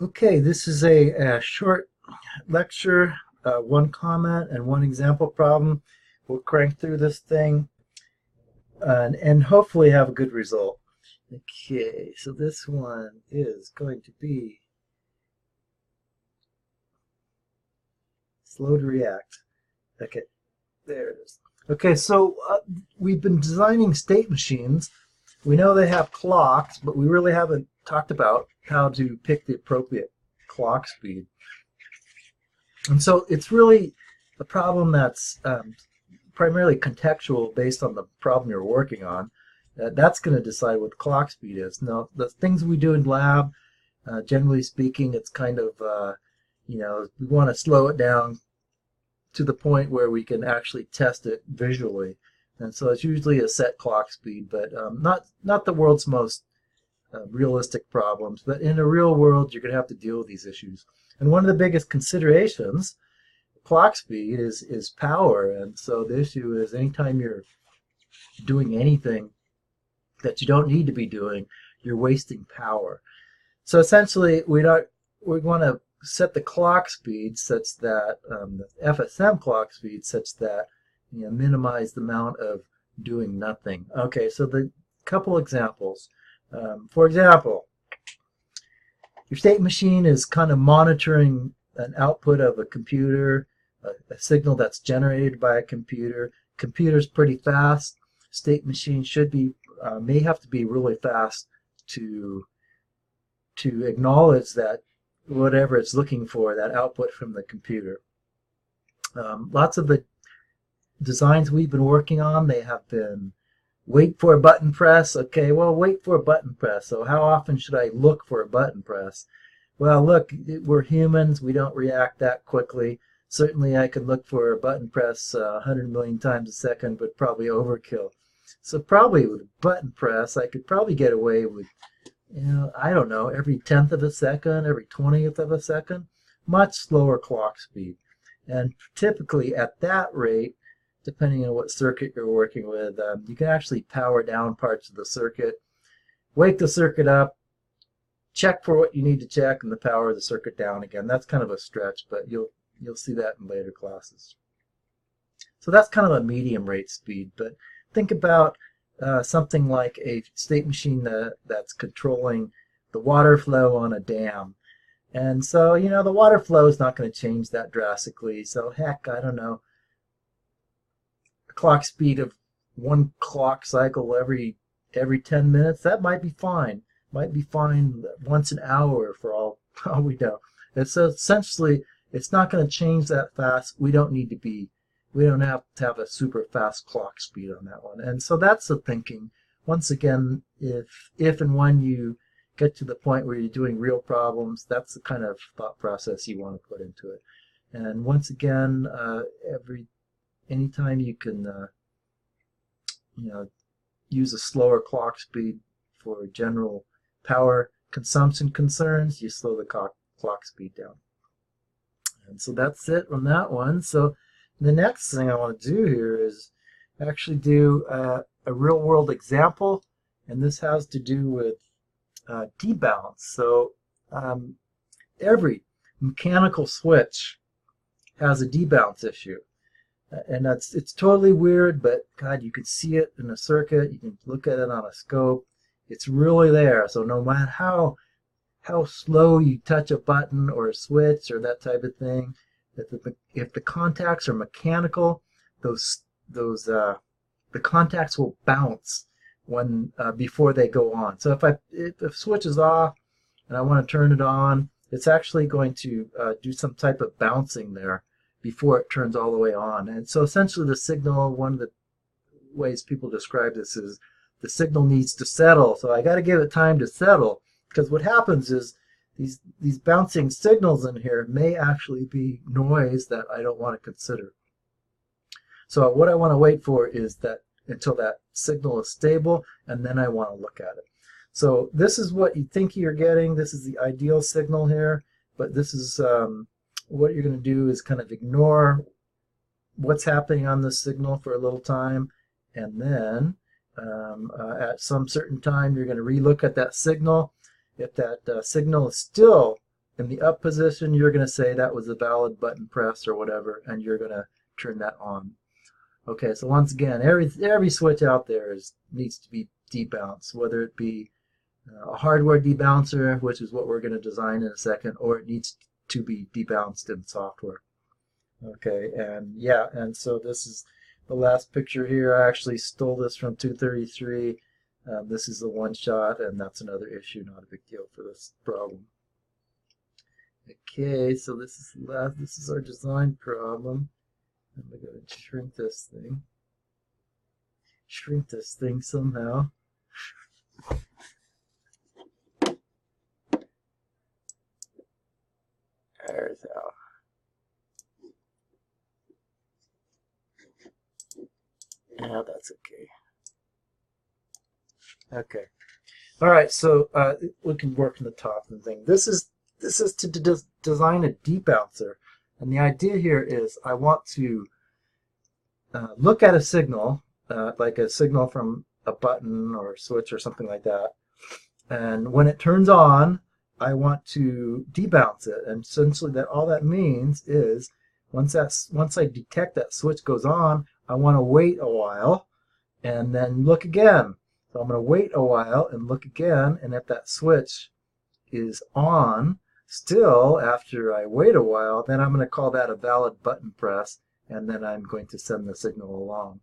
Okay, this is a short lecture, one comment and one example problem. We'll crank through this thing and hopefully have a good result. Okay, so this one is going to be slow to react. Okay, there it is. Okay, so we've been designing state machines. We know they have clocks, but we really haven't talked about how to pick the appropriate clock speed. And so it's really a problem that's primarily contextual based on the problem you're working on. That's going to decide what the clock speed is. Now, the things we do in lab, generally speaking, it's kind of, we want to slow it down to the point where we can actually test it visually. And so it's usually a set clock speed, but not the world's most realistic problems. But in the real world, you're going to have to deal with these issues. And one of the biggest considerations clock speed is power, and so the issue is anytime you're doing anything that you don't need to be doing, you're wasting power. So essentially, we want to set the clock speed such that the FSM clock speed such that minimize the amount of doing nothing. Okay, so the couple examples. For example, your state machine is kind of monitoring an output of a computer, a signal that's generated by a computer. Computer's pretty fast. State machine should be may have to be really fast to acknowledge that whatever it's looking for, that output from the computer. Lots of the designs we've been working on, they have been wait for a button press. Okay, well, wait for a button press. So how often should I look for a button press? Well, look, we're humans. We don't react that quickly. Certainly, I could look for a button press 100 million times a second, but probably overkill. So probably with a button press, I could probably get away with, I don't know, every 10th of a second, every 20th of a second. Much slower clock speed. And typically at that rate, depending on what circuit you're working with, you can actually power down parts of the circuit, wake the circuit up, check for what you need to check, and the power the circuit down again. That's kind of a stretch, but you'll see that in later classes. So that's kind of a medium rate speed, but think about something like a state machine that's controlling the water flow on a dam. And so, the water flow is not going to change that drastically. So heck, I don't know, clock speed of one clock cycle every 10 minutes, that might be fine. Might be fine once an hour for all we know. It's essentially, it's not going to change that fast. We don't have to have a super fast clock speed on that one. And so that's the thinking. Once again, if and when you get to the point where you're doing real problems, that's the kind of thought process you want to put into it. And once again, anytime you can, use a slower clock speed for general power consumption concerns, you slow the clock speed down. And so that's it on that one. So the next thing I want to do here is actually do a real world example, and this has to do with debounce. So every mechanical switch has a debounce issue. And it's totally weird, but God, you can see it in a circuit. You can look at it on a scope. It's really there. So no matter how slow you touch a button or a switch or that type of thing, if the contacts are mechanical, the contacts will bounce when before they go on. So if the switch is off and I want to turn it on, it's actually going to do some type of bouncing there before it turns all the way on. And so essentially the signal, one of the ways people describe this is the signal needs to settle. So I got to give it time to settle, because what happens is these bouncing signals in here may actually be noise that I don't want to consider. So what I want to wait for is that until that signal is stable, and then I want to look at it. So this is what you think you're getting. This is the ideal signal here, but this is what you're going to do is kind of ignore what's happening on this signal for a little time, and then at some certain time you're going to relook at that signal. If that signal is still in the up position, you're going to say that was a valid button press or whatever, and you're going to turn that on. Okay, so once again, every switch out there needs to be debounced, whether it be a hardware debouncer, which is what we're going to design in a second, or it needs to be debounced in software. Okay, and yeah, and so this is the last picture here. I actually stole this from 233. This is the one shot, and that's another issue, not a big deal for this problem. Okay, so this is our design problem. I'm going to shrink this thing. Shrink this thing somehow. There's how. Yeah, that's okay. Okay. All right, so we can work in the top of the thing. This is to design a debouncer, and the idea here is I want to look at a signal, like a signal from a button or a switch or something like that, and when it turns on, I want to debounce it. And essentially, all that means is once I detect that switch goes on, I want to wait a while and then look again. So I'm going to wait a while and look again, and if that switch is on still after I wait a while, then I'm going to call that a valid button press, and then I'm going to send the signal along.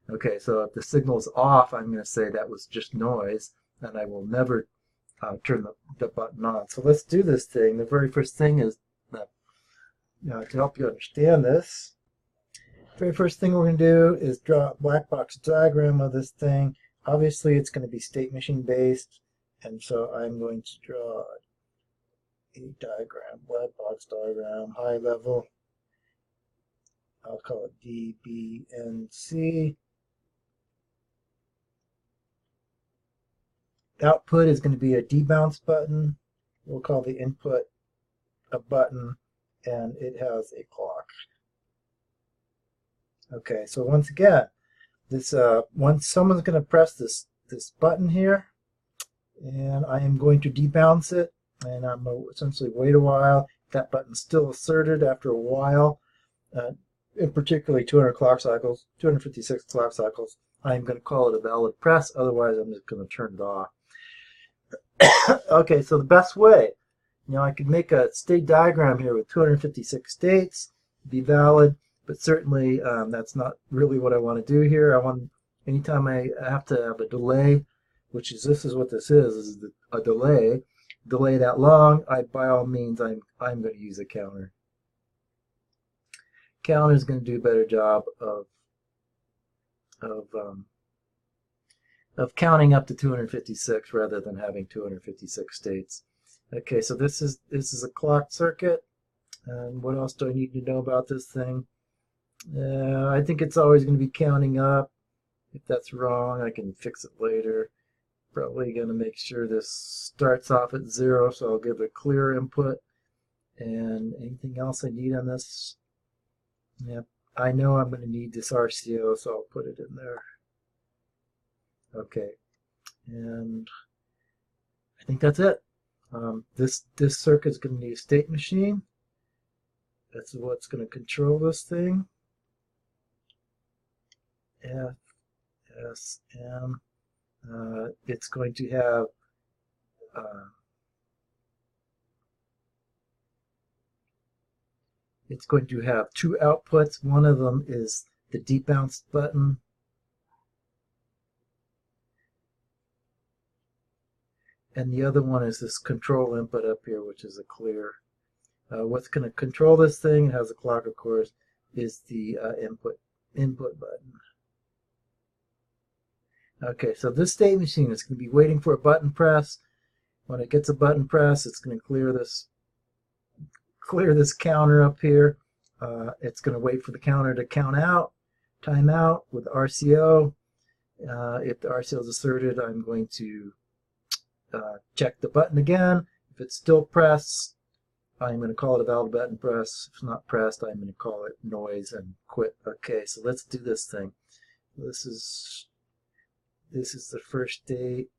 Okay, so if the signal's off, I'm going to say that was just noise, and I will never turn the button on. So let's do this thing. The very first thing is to help you understand this. The very first thing we're going to do is draw a black box diagram of this thing. Obviously, it's going to be state machine based, and so I'm going to draw a diagram, black box diagram, high level. I'll call it D, B, and C. Output is going to be a debounce button. We'll call the input a button, and it has a clock. Okay, so once again, once someone's going to press this button here, and I am going to debounce it, and I'm going to essentially wait a while. If that button's still asserted after a while, in particularly 200 clock cycles, 256 clock cycles, I'm going to call it a valid press. Otherwise, I'm just going to turn it off. Okay, so the best way, I could make a state diagram here with 256 states, be valid, but certainly that's not really what I want to do here. Anytime I have to have a delay, this is what this is a delay that long, by all means, I'm going to use a counter. Counter is going to do a better job of counting up to 256 rather than having 256 states. Okay, so this is a clock circuit. And what else do I need to know about this thing? I think it's always going to be counting up. If that's wrong, I can fix it later. Probably going to make sure this starts off at 0, so I'll give a clear input. And anything else I need on this? Yep, I know I'm going to need this RCO, so I'll put it in there. Okay, and I think that's it. This circuit's going to need a state machine. That's what's going to control this thing. F, S, M. It's going to have two outputs. One of them is the debounce button, and the other one is this control input up here, which is a clear. What's going to control this thing, it has a clock of course, is the input button. Okay, so this state machine is going to be waiting for a button press. When it gets a button press, it's going to clear this counter up here. It's going to wait for the counter to count out, time out with RCO. If the RCO is asserted, I'm going to check the button again. If it's still pressed, I'm going to call it a valid button press. If it's not pressed, I'm going to call it noise and quit. Okay, so let's do this thing. This is the first state.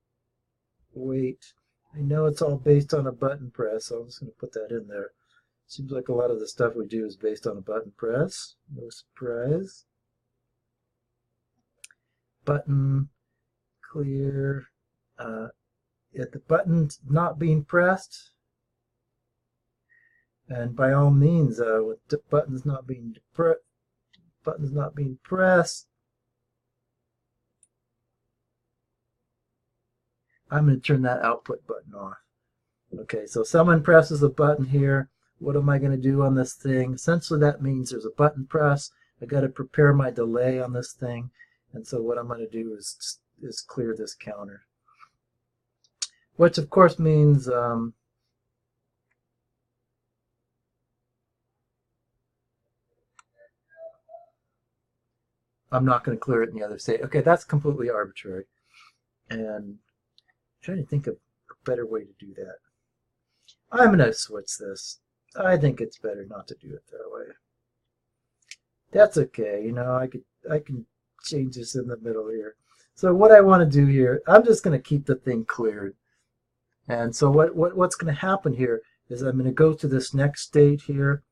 Wait. I know it's all based on a button press, so I'm just going to put that in there. Seems like a lot of the stuff we do is based on a button press. No surprise. Button, clear. If the button's not being pressed, and by all means, with the button's not being pressed, I'm going to turn that output button off. Okay, so someone presses a button here. What am I going to do on this thing? Essentially, that means there's a button press. I got to prepare my delay on this thing, and so what I'm going to do is clear this counter, which of course means I'm not going to clear it in the other state. Okay, that's completely arbitrary, and I'm trying to think of a better way to do that. I'm going to switch this. I think it's better not to do it that way. That's okay, you know, I can change this in the middle here. So what I want to do here, I'm just going to keep the thing cleared. And so what's going to happen here is I'm going to go to this next state here.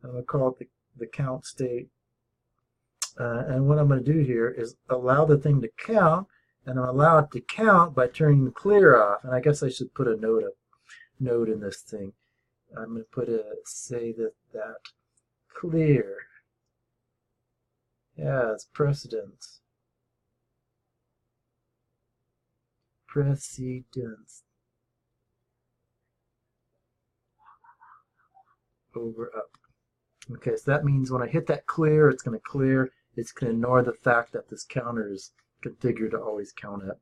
I'm going to call it the count state. And what I'm going to do here is allow the thing to count, and I'll allow it to count by turning the clear off. And I guess I should put a node in this thing. I'm going to put say that clear has precedence. Over up. Okay, so that means when I hit that clear, it's going to clear. It's going to ignore the fact that this counter is configured to always count up.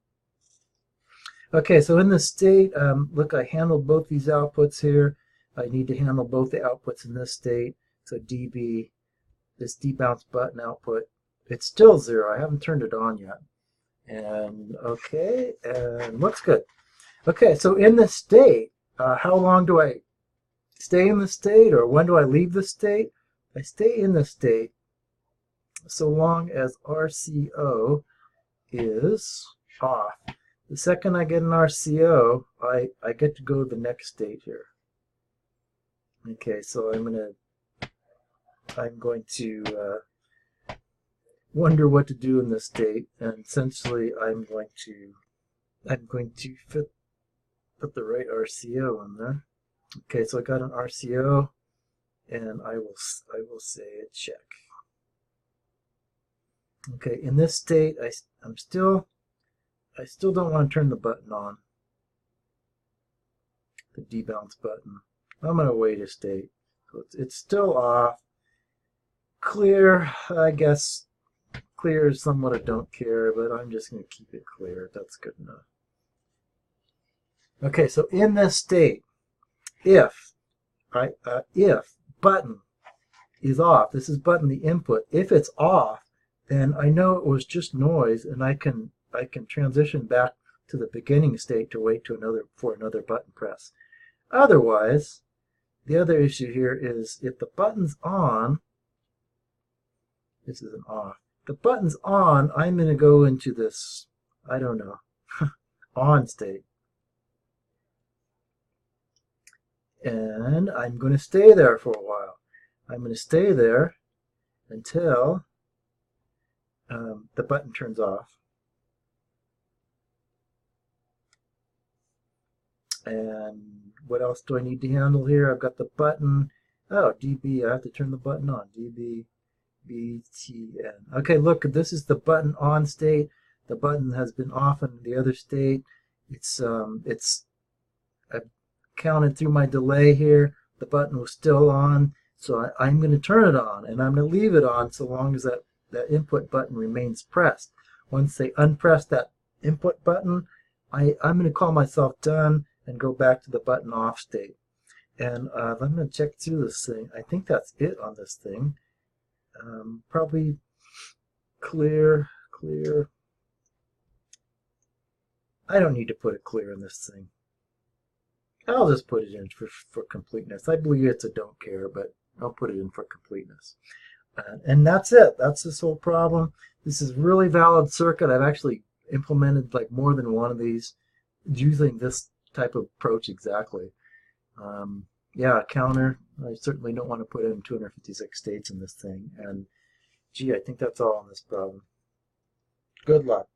Okay, so in this state, look, I handled both these outputs here. I need to handle both the outputs in this state. So dB, this debounce button output, it's still 0. I haven't turned it on yet. And okay, and looks good. Okay, so in this state, how long do I stay in the state, or when do I leave the state? I stay in the state so long as RCO is off. The second I get an RCO, I get to go to the next state here. Okay, so I'm going to wonder what to do in this state, and essentially I'm going to put the right RCO in there. Okay, so I got an RCO, and I will say a check. Okay, in this state, I still don't want to turn the button on, the debounce button. I'm going to wait a state. So it's still off. Clear, I guess clear is somewhat a don't care, but I'm just going to keep it clear. That's good enough. Okay, so in this state, if button is off, this is button the input. If it's off, then I know it was just noise, and I can transition back to the beginning state to wait for another button press. Otherwise, the other issue here is if the button's on, this is an off. The button's on, I'm going to go into this, I don't know, on state. And I'm going to stay there for a while. I'm going to stay there until the button turns off. And what else do I need to handle here? I've got the button. Oh, dB, I have to turn the button on. dB, BTN. Okay, look, this is the button on state. The button has been off in the other state. I've counted through my delay here. The button was still on, so I'm going to turn it on, and I'm going to leave it on so long as that input button remains pressed. Once they unpress that input button, I'm going to call myself done and go back to the button off state. And I'm going to check through this thing. I think that's it on this thing. Probably clear. I don't need to put a clear in this thing. I'll just put it in for completeness. I believe it's a don't care, but I'll put it in for completeness. And that's it. That's this whole problem. This is a really valid circuit. I've actually implemented like more than one of these using this type of approach exactly. Yeah, counter. I certainly don't want to put in 256 states in this thing. And gee, I think that's all on this problem. Good luck.